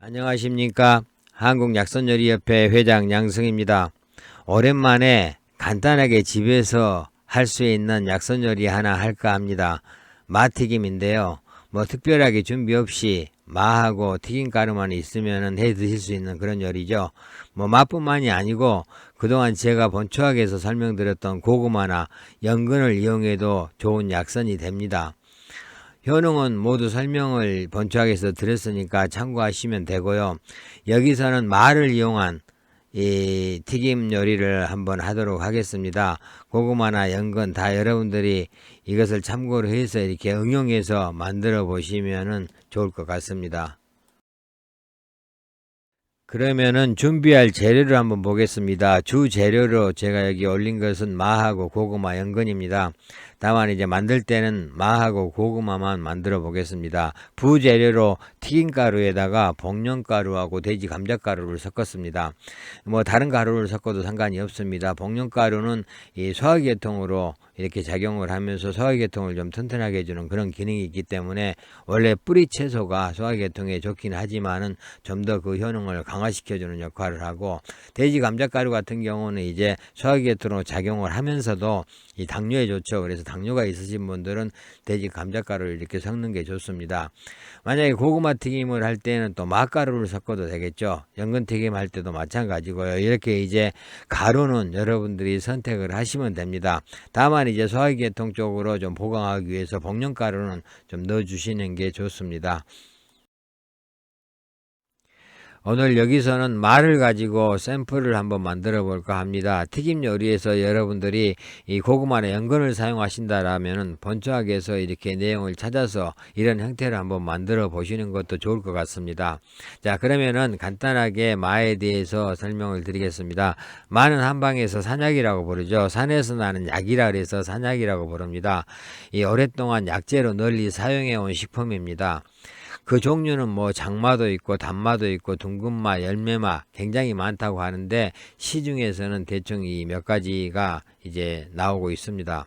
안녕하십니까. 한국약선요리협회 회장 양승입니다. 오랜만에 간단하게 집에서 할 수 있는 약선요리 하나 할까 합니다. 마튀김인데요. 뭐 특별하게 준비 없이 마하고 튀김가루만 있으면 해 드실 수 있는 그런 요리죠. 뭐 맛뿐만이 아니고 그동안 제가 본초학에서 설명드렸던 고구마나 연근을 이용해도 좋은 약선이 됩니다. 효능은 모두 설명을 본초학에서 드렸으니까 참고하시면 되고요. 여기서는 말을 이용한 이 튀김 요리를 한번 하도록 하겠습니다. 고구마나 연근 다 여러분들이 이것을 참고로 해서 이렇게 응용해서 만들어 보시면 좋을 것 같습니다. 그러면은 준비할 재료를 한번 보겠습니다. 주 재료로 제가 여기 올린 것은 마하고 고구마, 연근입니다. 다만 이제 만들 때는 마하고 고구마만 만들어 보겠습니다. 부재료로 튀김가루에다가 복령가루하고 돼지 감자가루를 섞었습니다. 뭐 다른 가루를 섞어도 상관이 없습니다. 복령가루는 이 소화계통으로 이렇게 작용을 하면서 소화계통을 좀 튼튼하게 해주는 그런 기능이 있기 때문에 원래 뿌리 채소가 소화계통에 좋긴 하지만은 좀 더 그 효능을 강화시켜주는 역할을 하고, 돼지 감자가루 같은 경우는 이제 소화계통으로 작용을 하면서도 이 당뇨에 좋죠. 그래서 당뇨가 있으신 분들은 돼지 감자가루를 이렇게 섞는 게 좋습니다. 만약에 고구마 튀김을 할 때는 또 맛가루를 섞어도 되겠죠. 연근 튀김 할 때도 마찬가지고요. 이렇게 이제 가루는 여러분들이 선택을 하시면 됩니다. 다만 이제 소화계통 쪽으로 좀 보강하기 위해서 복령가루는 좀 넣어주시는 게 좋습니다. 오늘 여기서는 말을 가지고 샘플을 한번 만들어 볼까 합니다. 튀김 요리에서 여러분들이 이 고구마나 연근을 사용하신다라면 본초학에서 이렇게 내용을 찾아서 이런 형태로 한번 만들어 보시는 것도 좋을 것 같습니다. 자, 그러면은 간단하게 마에 대해서 설명을 드리겠습니다. 마는 한방에서 산약이라고 부르죠. 산에서 나는 약이라 그래서 산약이라고 부릅니다. 이 오랫동안 약재로 널리 사용해 온 식품입니다. 그 종류는 뭐 장마도 있고 단마도 있고 둥근마, 열매마 굉장히 많다고 하는데 시중에서는 대충 이 몇 가지가 이제 나오고 있습니다.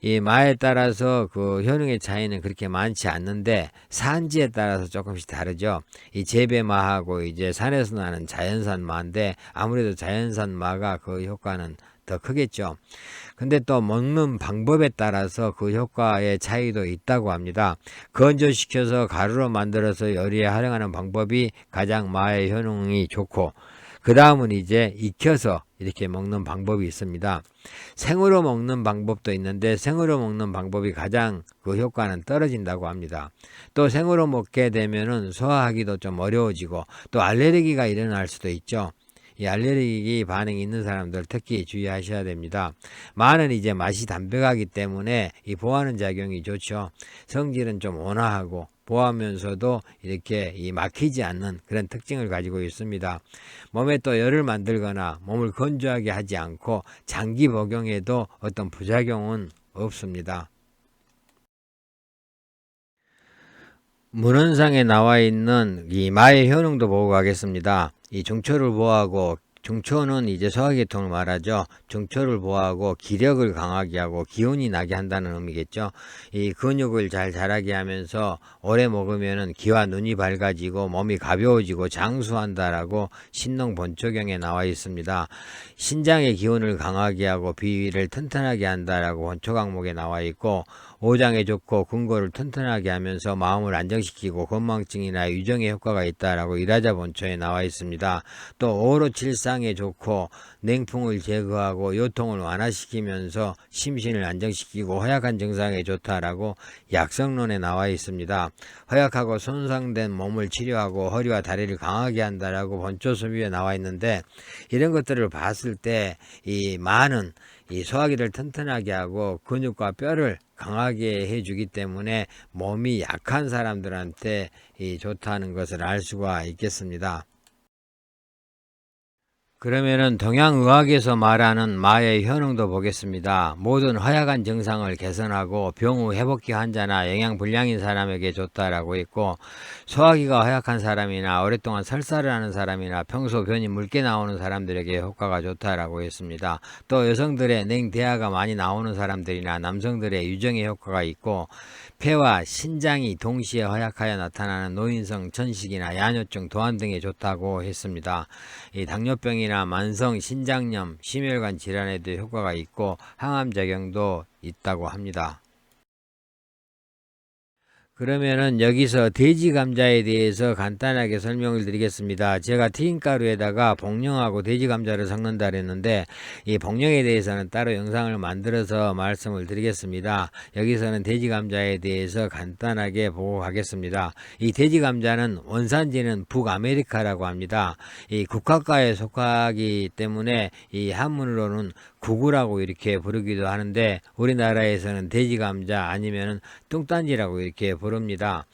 이 마에 따라서 그 효능의 차이는 그렇게 많지 않는데 산지에 따라서 조금씩 다르죠. 이 재배마하고 이제 산에서 나는 자연산 마인데 아무래도 자연산 마가 그 효과는 더 크겠죠. 근데 또 먹는 방법에 따라서 그 효과의 차이도 있다고 합니다. 건조시켜서 가루로 만들어서 요리에 활용하는 방법이 가장 마의 효능이 좋고, 그 다음은 이제 익혀서 이렇게 먹는 방법이 있습니다. 생으로 먹는 방법도 있는데 생으로 먹는 방법이 가장 그 효과는 떨어진다고 합니다. 또 생으로 먹게 되면은 소화하기도 좀 어려워지고 또 알레르기가 일어날 수도 있죠. 이 알레르기 반응이 있는 사람들 특히 주의하셔야 됩니다. 마는 이제 맛이 담백하기 때문에 이 보하는 작용이 좋죠. 성질은 좀 온화하고 보하면서도 이렇게 이 막히지 않는 그런 특징을 가지고 있습니다. 몸에 또 열을 만들거나 몸을 건조하게 하지 않고 장기 복용에도 어떤 부작용은 없습니다. 문헌상에 나와 있는 이 마의 효능도 보고 가겠습니다. 이 중초를 보호하고, 중초는 이제 소화계통을 말하죠. 중초를 보호하고 기력을 강하게 하고 기운이 나게 한다는 의미겠죠. 이 근육을 잘 자라게 하면서 오래 먹으면은 기와 눈이 밝아지고 몸이 가벼워지고 장수한다라고 신농 본초경에 나와 있습니다. 신장의 기운을 강하게 하고 비위를 튼튼하게 한다라고 본초 강목에 나와 있고, 오장에 좋고 근골을 튼튼하게 하면서 마음을 안정시키고 건망증이나 유정에 효과가 있다라고 일화자 본초에 나와 있습니다. 또 오로칠상에 좋고 냉풍을 제거하고 요통을 완화시키면서 심신을 안정시키고 허약한 증상에 좋다라고 약성론에 나와 있습니다. 허약하고 손상된 몸을 치료하고 허리와 다리를 강하게 한다라고 본초수비에 나와 있는데, 이런 것들을 봤을 때 이 마는 이 소화기를 튼튼하게 하고 근육과 뼈를 강하게 해주기 때문에 몸이 약한 사람들한테 좋다는 것을 알 수가 있겠습니다. 그러면은 동양의학에서 말하는 마의 효능도 보겠습니다. 모든 허약한 증상을 개선하고 병 후 회복기 환자나 영양불량인 사람에게 좋다라고 있고, 소화기가 허약한 사람이나 오랫동안 설사를 하는 사람이나 평소 변이 묽게 나오는 사람들에게 효과가 좋다라고 했습니다. 또 여성들의 냉대화가 많이 나오는 사람들이나 남성들의 유정에 효과가 있고, 폐와 신장이 동시에 허약하여 나타나는 노인성 천식이나 야뇨증, 도안 등에 좋다고 했습니다. 이 당뇨병이나 만성 신장염, 심혈관 질환에도 효과가 있고 항암 작용도 있다고 합니다. 그러면은 여기서 돼지 감자에 대해서 간단하게 설명을 드리겠습니다. 제가 튀김가루에다가 복령하고 돼지 감자를 섞는다 그랬는데 이 복령에 대해서는 따로 영상을 만들어서 말씀을 드리겠습니다. 여기서는 돼지 감자에 대해서 간단하게 보고 가겠습니다. 이 돼지 감자는 원산지는 북아메리카라고 합니다. 이 국화과에 속하기 때문에 이 한문으로는 구구라고 이렇게 부르기도 하는데 우리나라에서는 돼지 감자 아니면은 뚱딴지라고 이렇게 부릅니다.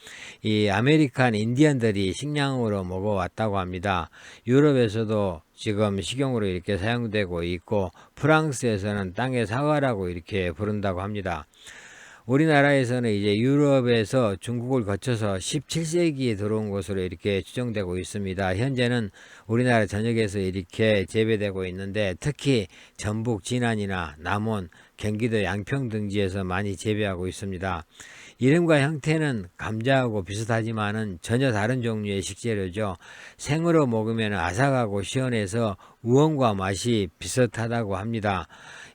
이 아메리칸 인디언들이 식량으로 먹어왔다고 합니다. 유럽에서도 지금 식용으로 이렇게 사용되고 있고 프랑스에서는 땅의 사과라고 이렇게 부른다고 합니다. 우리나라에서는 이제 유럽에서 중국을 거쳐서 17세기에 들어온 것으로 이렇게 추정되고 있습니다. 현재는 우리나라 전역에서 이렇게 재배되고 있는데 특히 전북 진안이나 남원, 경기도 양평 등지에서 많이 재배하고 있습니다. 이름과 형태는 감자하고 비슷하지만은 전혀 다른 종류의 식재료죠. 생으로 먹으면 아삭하고 시원해서 우엉과 맛이 비슷하다고 합니다.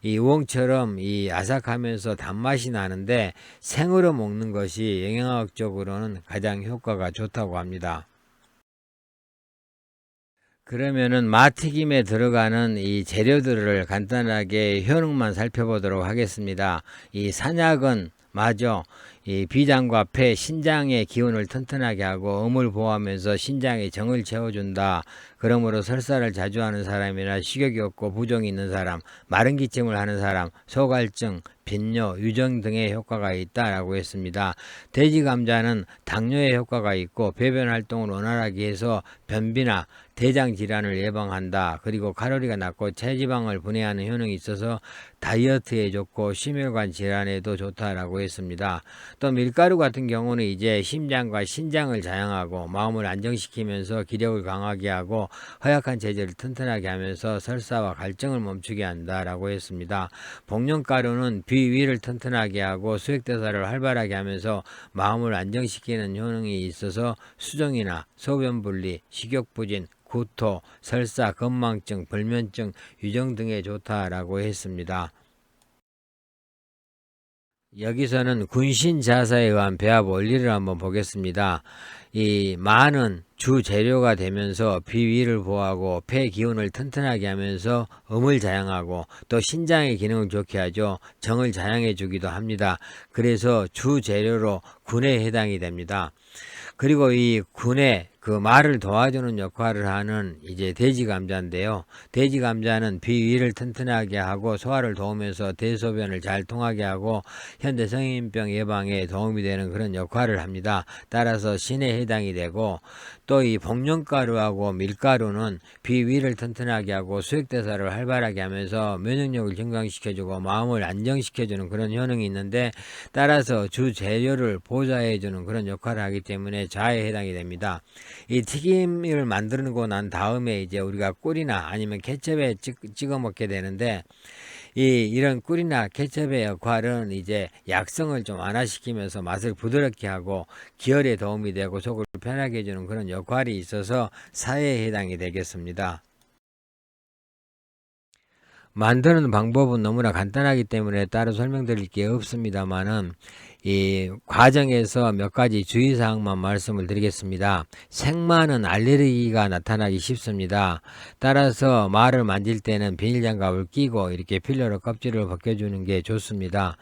이 우엉처럼 이 아삭하면서 단맛이 나는데 생으로 먹는 것이 영양학적으로는 가장 효과가 좋다고 합니다. 그러면은 마튀김에 들어가는 이 재료들을 간단하게 효능만 살펴보도록 하겠습니다. 이 산약은 마죠. 이 비장과 폐, 신장의 기운을 튼튼하게 하고 음을 보호하면서 신장에 정을 채워준다. 그러므로 설사를 자주 하는 사람이나 식욕이 없고 부종이 있는 사람, 마른 기침을 하는 사람, 소갈증, 빈뇨, 유정 등의 효과가 있다라고 했습니다. 돼지 감자는 당뇨에 효과가 있고 배변 활동을 원활하게 해서 변비나 대장 질환을 예방한다. 그리고 칼로리가 낮고 체지방을 분해하는 효능이 있어서 다이어트에 좋고 심혈관 질환에도 좋다라고 했습니다. 또 밀가루 같은 경우는 이제 심장과 신장을 자양하고 마음을 안정시키면서 기력을 강하게 하고 허약한 체질을 튼튼하게 하면서 설사와 갈증을 멈추게 한다라고 했습니다. 복령가루는 비위를 튼튼하게 하고 수액대사를 활발하게 하면서 마음을 안정시키는 효능이 있어서 수정이나 소변분리, 식욕부진, 구토, 설사, 건망증, 불면증, 유정 등에 좋다라고 했습니다. 여기서는 군신자사에 의한 배합 원리를 한번 보겠습니다. 이 마는 주 재료가 되면서 비위를 보호하고 폐 기운을 튼튼하게 하면서 음을 자양하고 또 신장의 기능을 좋게 하죠. 정을 자양해 주기도 합니다. 그래서 주 재료로 군에 해당이 됩니다. 그리고 이 군에 그 말을 도와주는 역할을 하는 이제 돼지 감자인데요. 돼지 감자는 비위를 튼튼하게 하고 소화를 도우면서 대소변을 잘 통하게 하고 현대 성인병 예방에 도움이 되는 그런 역할을 합니다. 따라서 신에 해당이 되고 또 이 복령가루하고 밀가루는 비위를 튼튼하게 하고 수액대사를 활발하게 하면서 면역력을 증강시켜주고 마음을 안정시켜주는 그런 효능이 있는데 따라서 주 재료를 보좌해주는 그런 역할을 하기 때문에 자에 해당이 됩니다. 이 튀김을 만들고 난 다음에 이제 우리가 꿀이나 아니면 케첩에 찍어 먹게 되는데 이런 꿀이나 케첩의 역할은 이제 약성을 좀 완화시키면서 맛을 부드럽게 하고 기혈에 도움이 되고 속을 편하게 해주는 그런 역할이 있어서 사에 해당이 되겠습니다. 만드는 방법은 너무나 간단하기 때문에 따로 설명드릴 게 없습니다만은 이 과정에서 몇 가지 주의사항만 말씀을 드리겠습니다. 생마는 알레르기가 나타나기 쉽습니다. 따라서 말을 만질 때는 비닐장갑을 끼고 이렇게 필러로 껍질을 벗겨주는 게 좋습니다.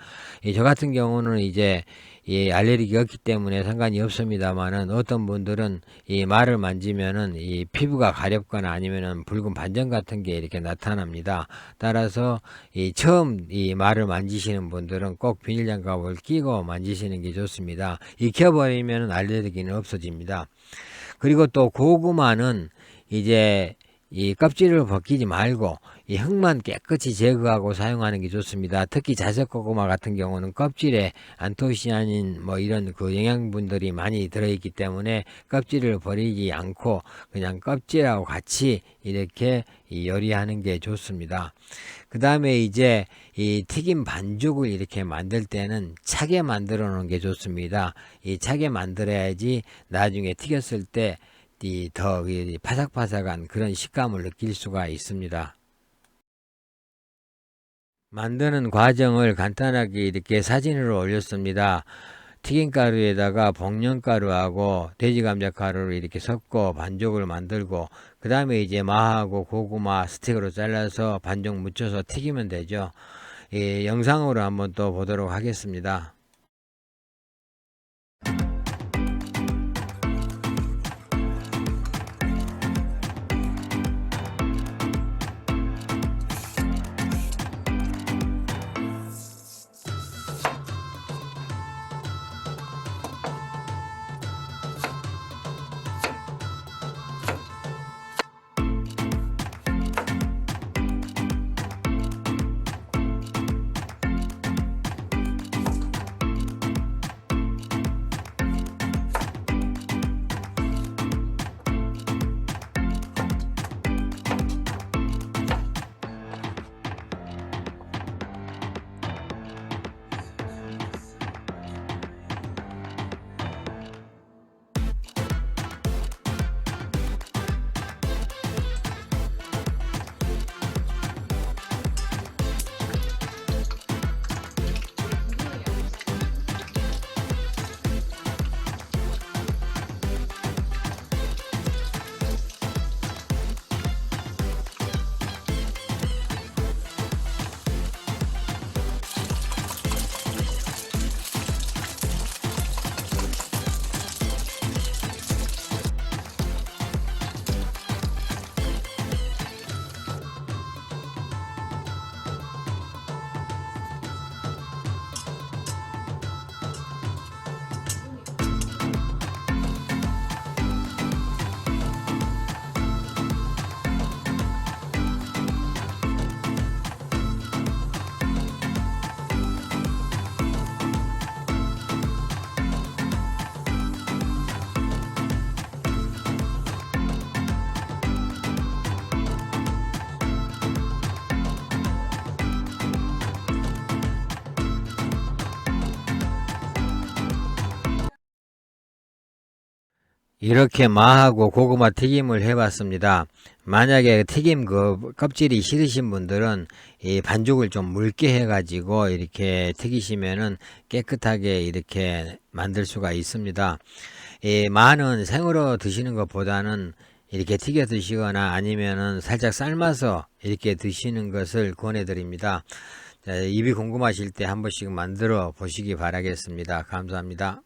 저 같은 경우는 이제 이 알레르기가 없기 때문에 상관이 없습니다만은 어떤 분들은 이 말을 만지면은 이 피부가 가렵거나 아니면은 붉은 반점 같은 게 이렇게 나타납니다. 따라서 처음 이 말을 만지시는 분들은 꼭 비닐장갑을 끼고 만지시는 게 좋습니다. 익혀버리면 알레르기는 없어집니다. 그리고 또 고구마는 이제 이 껍질을 벗기지 말고 이 흙만 깨끗이 제거하고 사용하는 게 좋습니다. 특히 자석고구마 같은 경우는 껍질에 안토시아닌 뭐 이런 그 영양분들이 많이 들어있기 때문에 껍질을 버리지 않고 그냥 껍질하고 같이 이렇게 요리하는 게 좋습니다. 그 다음에 이제 이 튀김 반죽을 이렇게 만들 때는 차게 만들어 놓은 게 좋습니다. 이 차게 만들어야지 나중에 튀겼을 때 더 바삭바삭한 그런 식감을 느낄 수가 있습니다. 만드는 과정을 간단하게 이렇게 사진으로 올렸습니다. 튀김가루에다가 복령가루하고 돼지감자가루를 이렇게 섞고 반죽을 만들고 그 다음에 이제 마하고 고구마 스틱으로 잘라서 반죽 묻혀서 튀기면 되죠. 영상으로 한번 또 보도록 하겠습니다. 이렇게 마하고 고구마 튀김을 해봤습니다. 만약에 튀김 그 껍질이 싫으신 분들은 이 반죽을 좀 묽게 해가지고 이렇게 튀기시면은 깨끗하게 이렇게 만들 수가 있습니다. 이 마는 생으로 드시는 것보다는 이렇게 튀겨 드시거나 아니면은 살짝 삶아서 이렇게 드시는 것을 권해드립니다. 자, 입이 궁금하실 때 한 번씩 만들어 보시기 바라겠습니다. 감사합니다.